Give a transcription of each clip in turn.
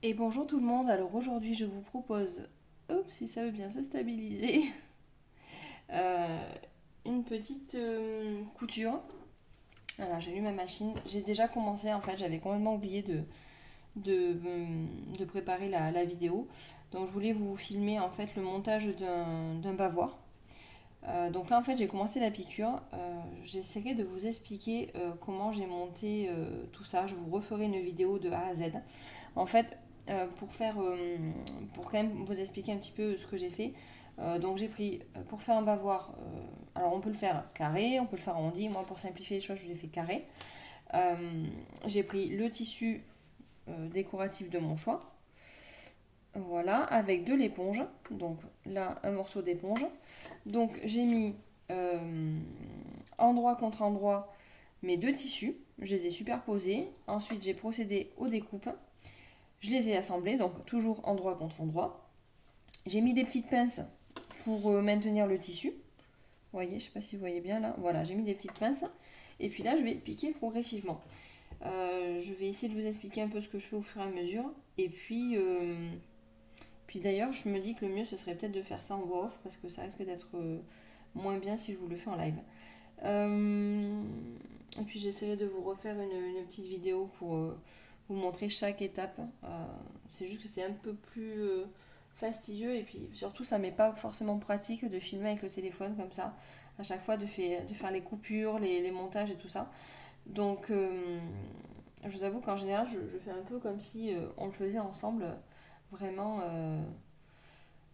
Et bonjour tout le monde, alors aujourd'hui je vous propose, hop, si ça veut bien se stabiliser, euh, une petite couture. Voilà, j'ai lu ma machine, j'ai déjà commencé en fait, j'avais complètement oublié de préparer la vidéo. Donc je voulais vous filmer en fait le montage d'un bavoir. Donc là en fait j'ai commencé la piqûre, j'essaierai de vous expliquer comment j'ai monté tout ça, je vous referai une vidéo de A à Z. En fait, pour quand même vous expliquer un petit peu ce que j'ai fait, donc j'ai pris pour faire un bavoir, alors on peut le faire carré, on peut le faire arrondi, moi pour simplifier les choses je l'ai fait carré. Euh, j'ai pris le tissu décoratif de mon choix, voilà, avec de l'éponge, donc là un morceau d'éponge. Donc j'ai mis endroit contre endroit mes deux tissus, je les ai superposés, ensuite j'ai procédé aux découpes. Je les ai assemblés, donc toujours endroit contre endroit. J'ai mis des petites pinces pour maintenir le tissu. Vous voyez, je ne sais pas si vous voyez bien là. Voilà, j'ai mis des petites pinces. Et puis là, je vais piquer progressivement. Je vais essayer de vous expliquer un peu ce que je fais au fur et à mesure. Et puis d'ailleurs, je me dis que le mieux, ce serait peut-être de faire ça en voix off parce que ça risque d'être moins bien si je vous le fais en live. Et puis j'essaierai de vous refaire une petite vidéo pour vous montrer chaque étape. C'est juste que c'est un peu plus fastidieux et puis surtout ça m'est pas forcément pratique de filmer avec le téléphone comme ça à chaque fois de faire les coupures, les montages et tout ça. Donc je vous avoue qu'en général je fais un peu comme si on le faisait ensemble, vraiment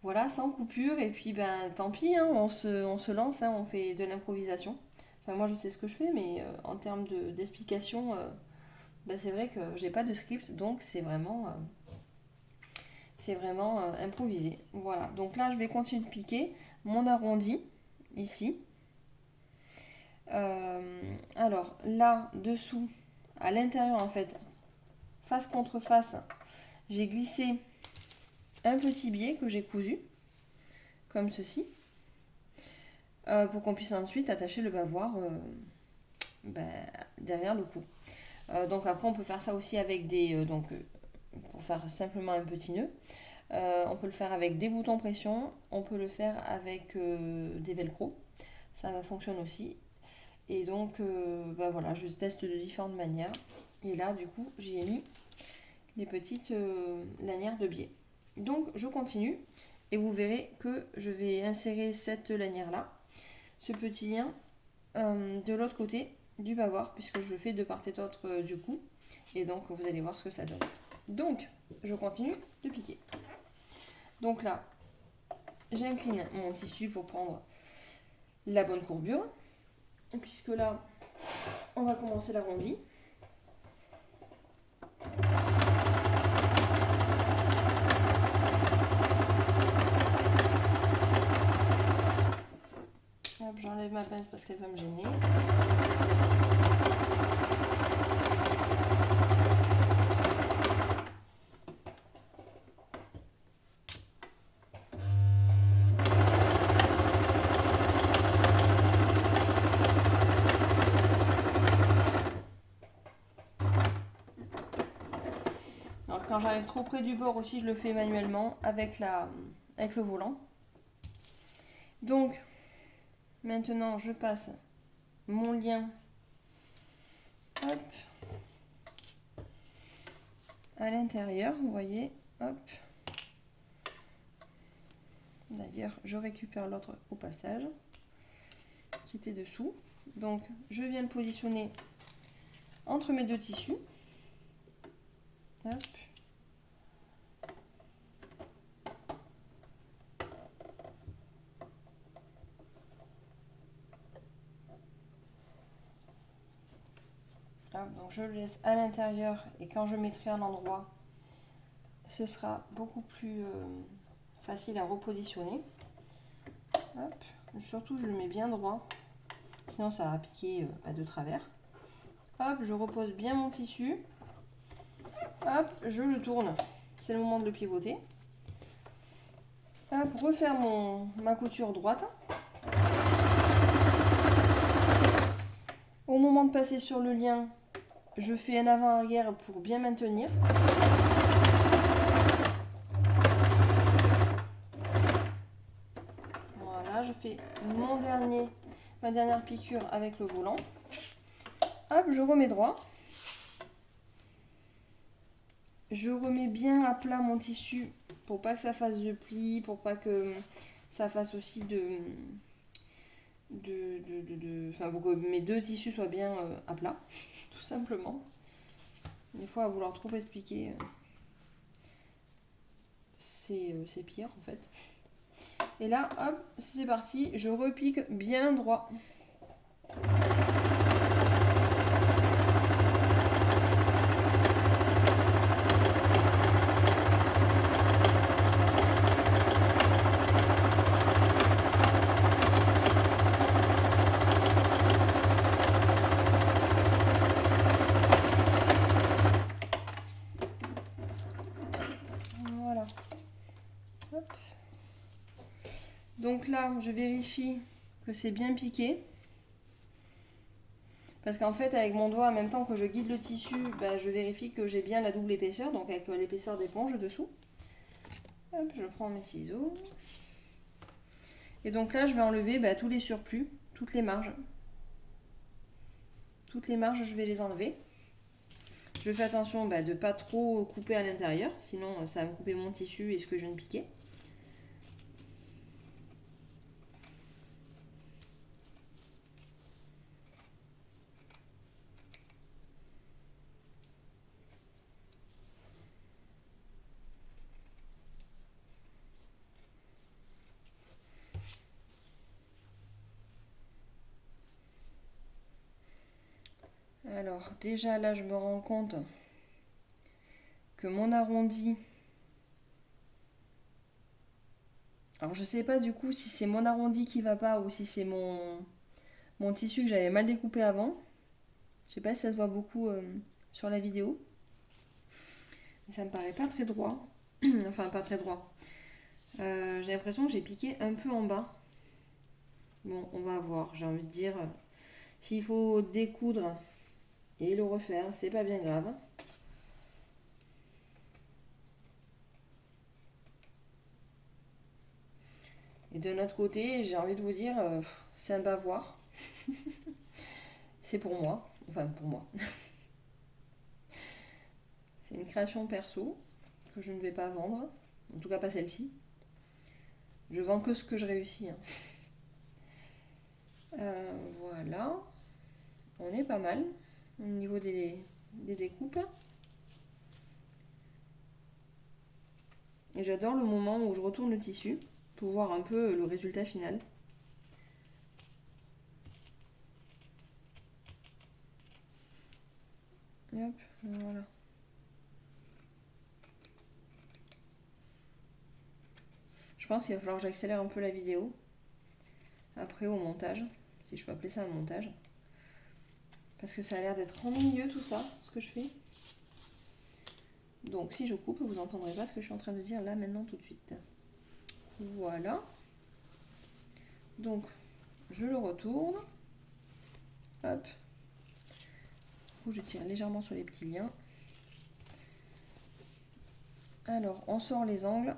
voilà, sans coupure et puis ben tant pis, hein, on se lance, hein, on fait de l'improvisation. Enfin moi je sais ce que je fais mais en termes d'explication, ben, c'est vrai que j'ai pas de script donc c'est vraiment improvisé. Voilà, donc là je vais continuer de piquer mon arrondi ici. Alors là, dessous, à l'intérieur en fait, face contre face, j'ai glissé un petit biais que j'ai cousu, comme ceci, pour qu'on puisse ensuite attacher le bavoir ben, derrière le cou. Donc après on peut faire ça aussi avec pour faire simplement un petit nœud. On peut le faire avec des boutons pression, on peut le faire avec des velcro, ça fonctionne aussi. Et donc bah voilà, je teste de différentes manières. Et là du coup j'y ai mis des petites lanières de biais. Donc je continue et vous verrez que je vais insérer cette lanière là, ce petit lien de l'autre côté du bavoir puisque je le fais de part et d'autre du cou. Et donc vous allez voir ce que ça donne. Donc je continue de piquer. Donc là, j'incline mon tissu pour prendre la bonne courbure. Puisque là, on va commencer l'arrondi. Hop, j'enlève ma pince parce qu'elle va me gêner. Alors quand j'arrive trop près du bord aussi, je le fais manuellement avec le volant. Donc, maintenant, je passe mon lien, hop, à l'intérieur, vous voyez, hop. D'ailleurs, je récupère l'autre au passage, qui était dessous. Donc, je viens le positionner entre mes deux tissus. Hop. Hop, donc je le laisse à l'intérieur et quand je mettrai à l'endroit, ce sera beaucoup plus facile à repositionner. Hop. Surtout, je le mets bien droit, sinon ça va piquer de travers. Hop, je repose bien mon tissu. Hop, je le tourne. C'est le moment de le pivoter. Hop, refaire ma couture droite. Au moment de passer sur le lien, je fais un avant-arrière pour bien maintenir. fais ma dernière piqûre avec le volant. Hop, je remets droit. Je remets bien à plat mon tissu pour pas que ça fasse de plis, pour pas que ça fasse aussi enfin, pour que mes deux tissus soient bien à plat, tout simplement. Des fois, à vouloir trop expliquer, c'est pire en fait. Et là, hop, c'est parti, je repique bien droit. Voilà. Hop. Donc là, je vérifie que c'est bien piqué. Parce qu'en fait, avec mon doigt, en même temps que je guide le tissu, je vérifie que j'ai bien la double épaisseur, donc avec l'épaisseur d'éponge dessous. Hop, je prends mes ciseaux. Et donc là, je vais enlever tous les surplus, toutes les marges. Toutes les marges, je vais les enlever. Je fais attention de ne pas trop couper à l'intérieur, sinon ça va me couper mon tissu et ce que je viens de piquer. Alors déjà là, je me rends compte que mon arrondi... Alors je sais pas du coup si c'est mon arrondi qui va pas ou si c'est mon tissu que j'avais mal découpé avant. Je sais pas si ça se voit beaucoup sur la vidéo. Mais ça me paraît pas très droit. Enfin pas très droit. J'ai l'impression que j'ai piqué un peu en bas. Bon, on va voir. J'ai envie de dire, s'il faut découdre et le refaire, c'est pas bien grave. Et de notre côté, j'ai envie de vous dire, c'est un bavoir. C'est pour moi. Enfin, pour moi. C'est une création perso que je ne vais pas vendre. En tout cas, pas celle-ci. Je vends que ce que je réussis. Voilà. On est pas mal au niveau des découpes. Et j'adore le moment où je retourne le tissu pour voir un peu le résultat final. Et hop, voilà. Je pense qu'il va falloir que j'accélère un peu la vidéo. Après au montage, si je peux appeler ça un montage. Parce que ça a l'air d'être ennuyeux tout ça, ce que je fais. Donc si je coupe, vous n'entendrez pas ce que je suis en train de dire là maintenant tout de suite. Voilà. Donc je le retourne. Hop. Du coup je tire légèrement sur les petits liens. Alors on sort les angles.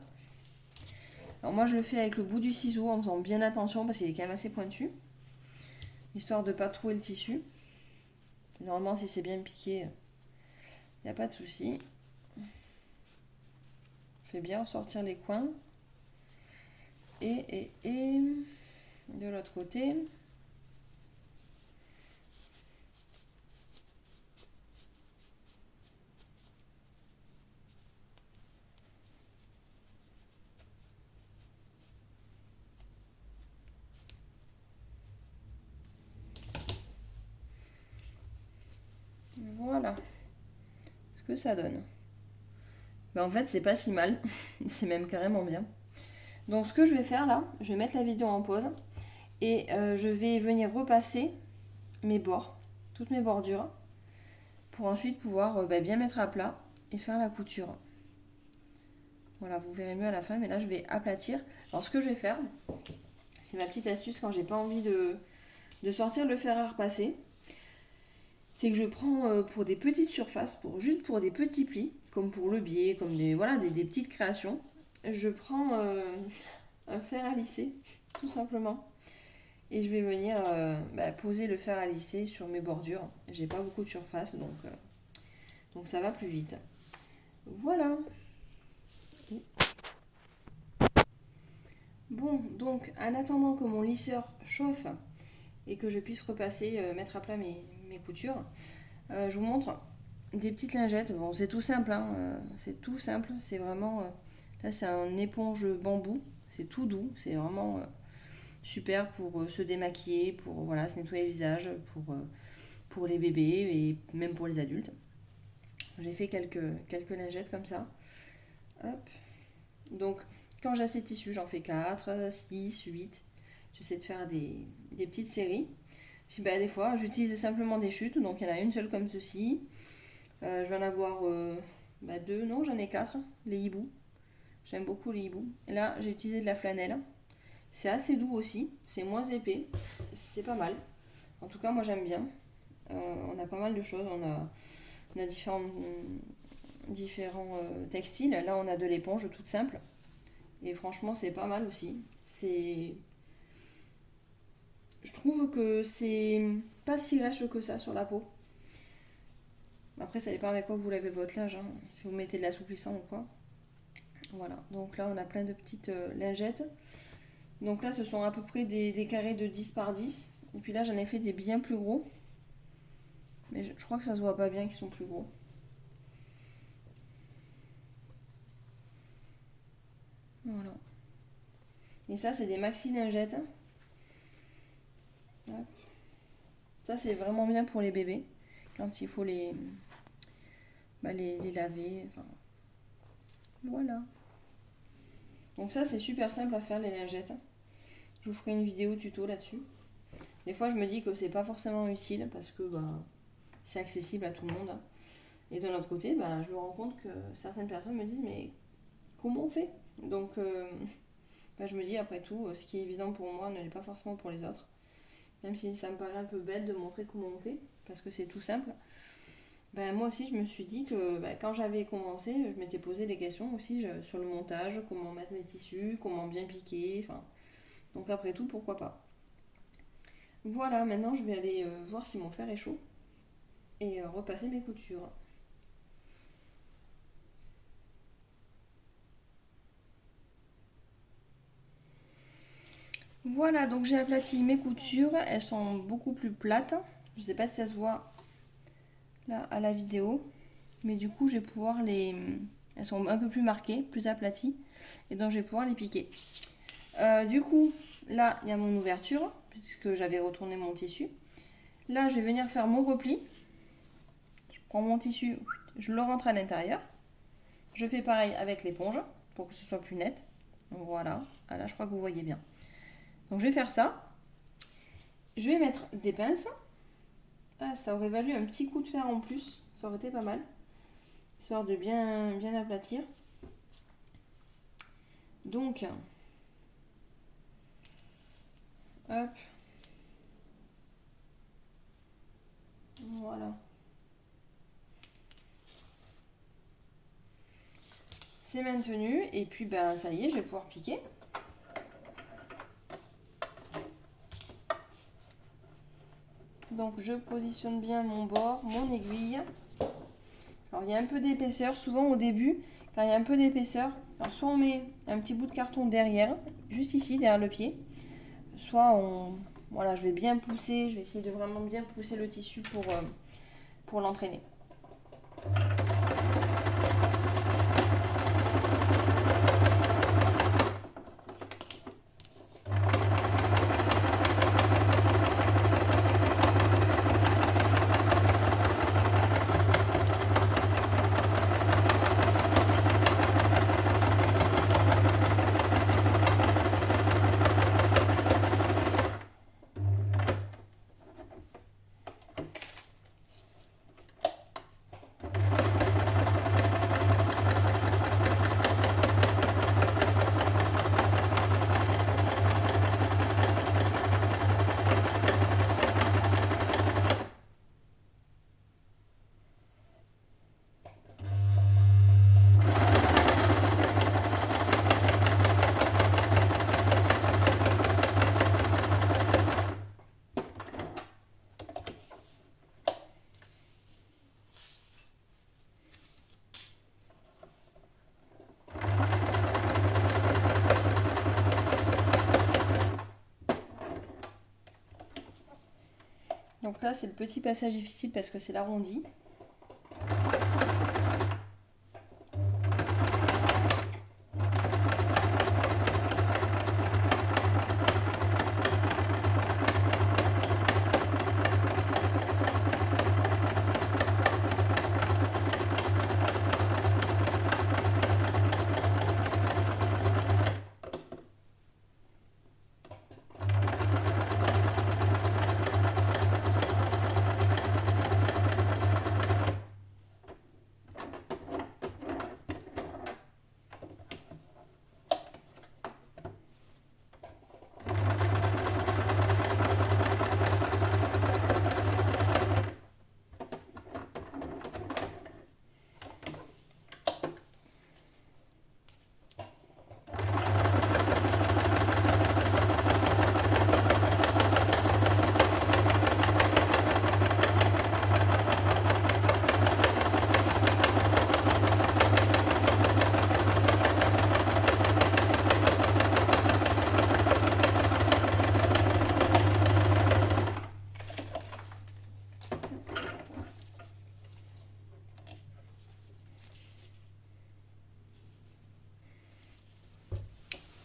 Alors moi je le fais avec le bout du ciseau en faisant bien attention parce qu'il est quand même assez pointu. Histoire de ne pas trouer le tissu. Normalement si c'est bien piqué, il n'y a pas de souci. Je fais bien ressortir les coins. Et de l'autre côté. Voilà ce que ça donne. En fait, c'est pas si mal. C'est même carrément bien. Donc, ce que je vais faire là, je vais mettre la vidéo en pause et je vais venir repasser mes bords, toutes mes bordures, pour ensuite pouvoir bien mettre à plat et faire la couture. Voilà, vous verrez mieux à la fin, mais là, je vais aplatir. Alors, ce que je vais faire, c'est ma petite astuce quand j'ai pas envie de sortir le fer à repasser. C'est que je prends pour des petites surfaces, juste pour des petits plis, comme pour le biais, comme des petites créations. Je prends un fer à lisser, tout simplement. Et je vais venir poser le fer à lisser sur mes bordures. J'ai pas beaucoup de surface, donc ça va plus vite. Voilà. Bon, donc en attendant que mon lisseur chauffe et que je puisse repasser, mettre à plat mes coutures, je vous montre des petites lingettes. Bon, c'est tout simple, hein, c'est tout simple. C'est vraiment... là, c'est un éponge bambou. C'est tout doux. C'est vraiment super pour se démaquiller, pour voilà, se nettoyer le visage, pour les bébés et même pour les adultes. J'ai fait quelques lingettes comme ça. Hop. Donc, quand j'ai assez de tissu, j'en fais 4, 6, 8. J'essaie de faire des petites séries. Puis des fois, j'utilise simplement des chutes. Donc, il y en a une seule comme ceci. Je vais en avoir 2, non, j'en ai 4. Les hiboux. J'aime beaucoup les hiboux. Et là, j'ai utilisé de la flanelle. C'est assez doux aussi. C'est moins épais. C'est pas mal. En tout cas, moi, j'aime bien. On a pas mal de choses. On a différents textiles. Là, on a de l'éponge toute simple. Et franchement, c'est pas mal aussi. Je trouve que c'est pas si rêche que ça sur la peau. Après, ça dépend avec quoi vous lavez votre linge. Hein. Si vous mettez de l'assouplissant ou quoi. Voilà. Donc là, on a plein de petites lingettes. Donc là, ce sont à peu près des carrés de 10 par 10. Et puis là, j'en ai fait des bien plus gros. Mais je crois que ça se voit pas bien qu'ils sont plus gros. Voilà. Et ça, c'est des maxi lingettes. Hop. Ça, c'est vraiment bien pour les bébés. Quand il faut les laver. Enfin, voilà. Donc ça, c'est super simple à faire, les lingettes. Je vous ferai une vidéo tuto là-dessus. Des fois, je me dis que c'est pas forcément utile parce que c'est accessible à tout le monde. Et de l'autre côté, je me rends compte que certaines personnes me disent mais comment on fait? Donc je me dis après tout, ce qui est évident pour moi ne l'est pas forcément pour les autres. Même si ça me paraît un peu bête de montrer comment on fait, parce que c'est tout simple. Moi aussi, je me suis dit que quand j'avais commencé, je m'étais posé des questions aussi sur le montage, comment mettre mes tissus, comment bien piquer. Donc après tout, pourquoi pas. Voilà, maintenant je vais aller voir si mon fer est chaud et repasser mes coutures. Voilà, donc j'ai aplati mes coutures, elles sont beaucoup plus plates. Je ne sais pas si ça se voit là à la vidéo, mais du coup je vais pouvoir elles sont un peu plus marquées, plus aplaties, et donc je vais pouvoir les piquer. Du coup, là il y a mon ouverture, puisque j'avais retourné mon tissu. Là je vais venir faire mon repli. Je prends mon tissu, je le rentre à l'intérieur. Je fais pareil avec l'éponge, pour que ce soit plus net. Voilà, là je crois que vous voyez bien. Donc je vais faire ça. Je vais mettre des pinces. Ah, ça aurait valu un petit coup de fer en plus. Ça aurait été pas mal. Histoire de bien aplatir. Donc, hop. Voilà. C'est maintenu. Et puis, ça y est, je vais pouvoir piquer. Donc je positionne bien mon bord, mon aiguille. Alors il y a un peu d'épaisseur, souvent au début, quand il y a un peu d'épaisseur, alors soit on met un petit bout de carton derrière, juste ici, derrière le pied, soit voilà, je vais bien pousser, je vais essayer de vraiment bien pousser le tissu pour l'entraîner. Donc là, c'est le petit passage difficile parce que c'est l'arrondi.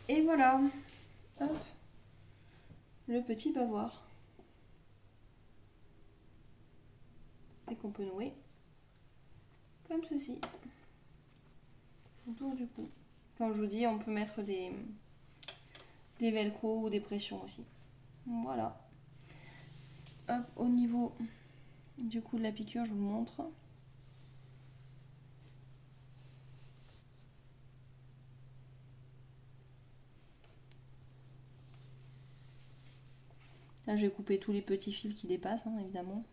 Et voilà, hop, le petit bavoir. Et qu'on peut nouer comme ceci, autour du cou. Comme je vous dis, on peut mettre des velcro ou des pressions aussi. Voilà. Hop, au niveau du coup de la piqûre, je vous montre. Là, je vais couper tous les petits fils qui dépassent, hein, évidemment.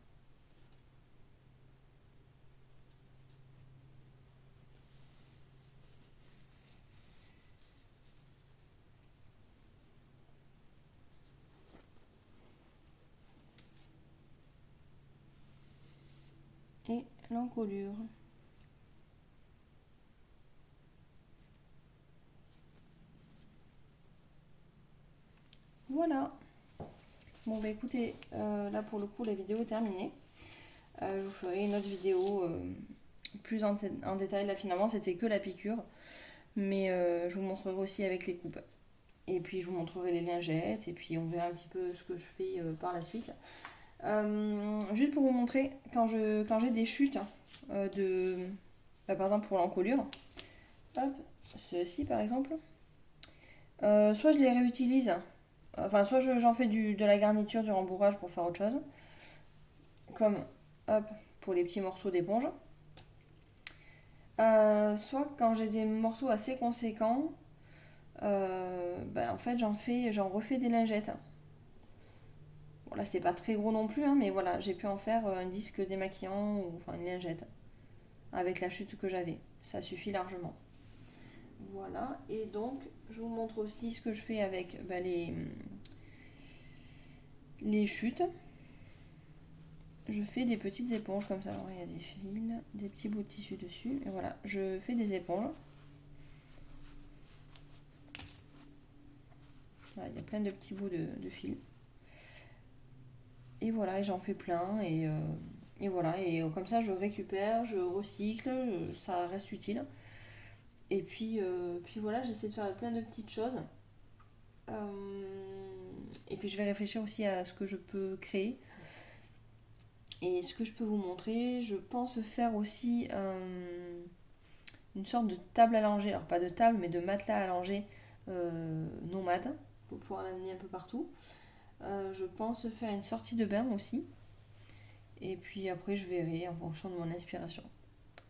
Et l'encolure. Voilà. Bon bah écoutez, là pour le coup la vidéo est terminée. Je vous ferai une autre vidéo plus en détail. Là finalement c'était que la piqûre. Mais je vous montrerai aussi avec les coupes. Et puis je vous montrerai les lingettes. Et puis on verra un petit peu ce que je fais par la suite. Juste pour vous montrer, quand j'ai des chutes par exemple pour l'encolure, hop, ceci par exemple, soit je les réutilise, enfin soit j'en fais de la garniture, du rembourrage pour faire autre chose, comme hop, pour les petits morceaux d'éponge, soit quand j'ai des morceaux assez conséquents, en fait j'en refais des lingettes. Bon, là c'était pas très gros non plus, hein, mais voilà, j'ai pu en faire un disque démaquillant ou enfin une lingette avec la chute que j'avais. Ça suffit largement. Voilà, et donc je vous montre aussi ce que je fais avec les chutes. Je fais des petites éponges comme ça. Alors il y a des fils, des petits bouts de tissu dessus. Et voilà, je fais des éponges. Voilà, il y a plein de petits bouts de fil. Et voilà, et j'en fais plein. Et voilà, et comme ça je récupère, je recycle, ça reste utile. Et puis voilà, j'essaie de faire plein de petites choses. Et puis je vais réfléchir aussi à ce que je peux créer. Et ce que je peux vous montrer, je pense faire aussi une sorte de table à langer. Alors pas de table, mais de matelas à langer nomade, pour pouvoir l'amener un peu partout. Je pense faire une sortie de bain aussi. Et puis après, je verrai en fonction de mon inspiration.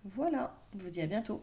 Voilà, je vous dis à bientôt.